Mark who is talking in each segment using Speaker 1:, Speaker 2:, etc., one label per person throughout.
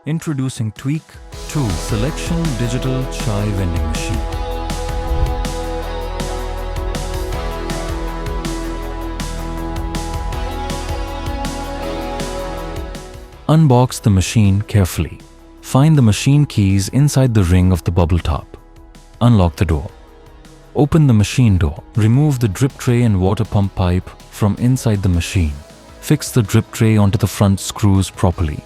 Speaker 1: Introducing Tweak 2 Selection Digital Chai Vending Machine. Unbox the machine carefully. Find the machine keys inside the ring of the bubble top. Unlock the door. Open the machine door. Remove the drip tray and water pump pipe from inside the machine. Fix the drip tray onto the front screws properly.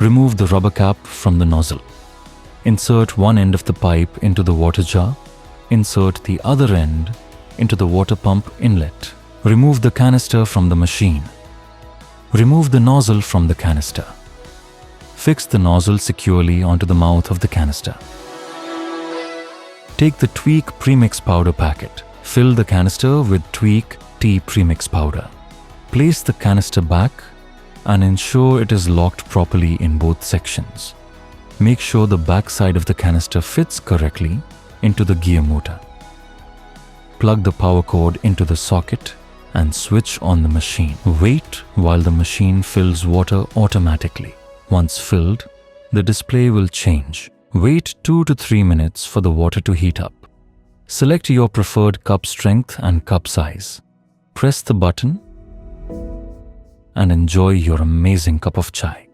Speaker 1: Remove the rubber cap from the nozzle. Insert one end of the pipe into the water jar. Insert the other end into the water pump inlet. Remove the canister from the machine. Remove the nozzle from the canister. Fix the nozzle securely onto the mouth of the canister. Take the Tweak premix powder packet. Fill the canister with Tweak tea premix powder. Place the canister back and ensure it is locked properly in both sections. Make sure the back side of the canister fits correctly into the gear motor. Plug the power cord into the socket and switch on the machine. Wait while the machine fills water automatically. Once filled, the display will change. Wait 2 to 3 minutes for the water to heat up. Select your preferred cup strength and cup size. Press the button and enjoy your amazing cup of chai.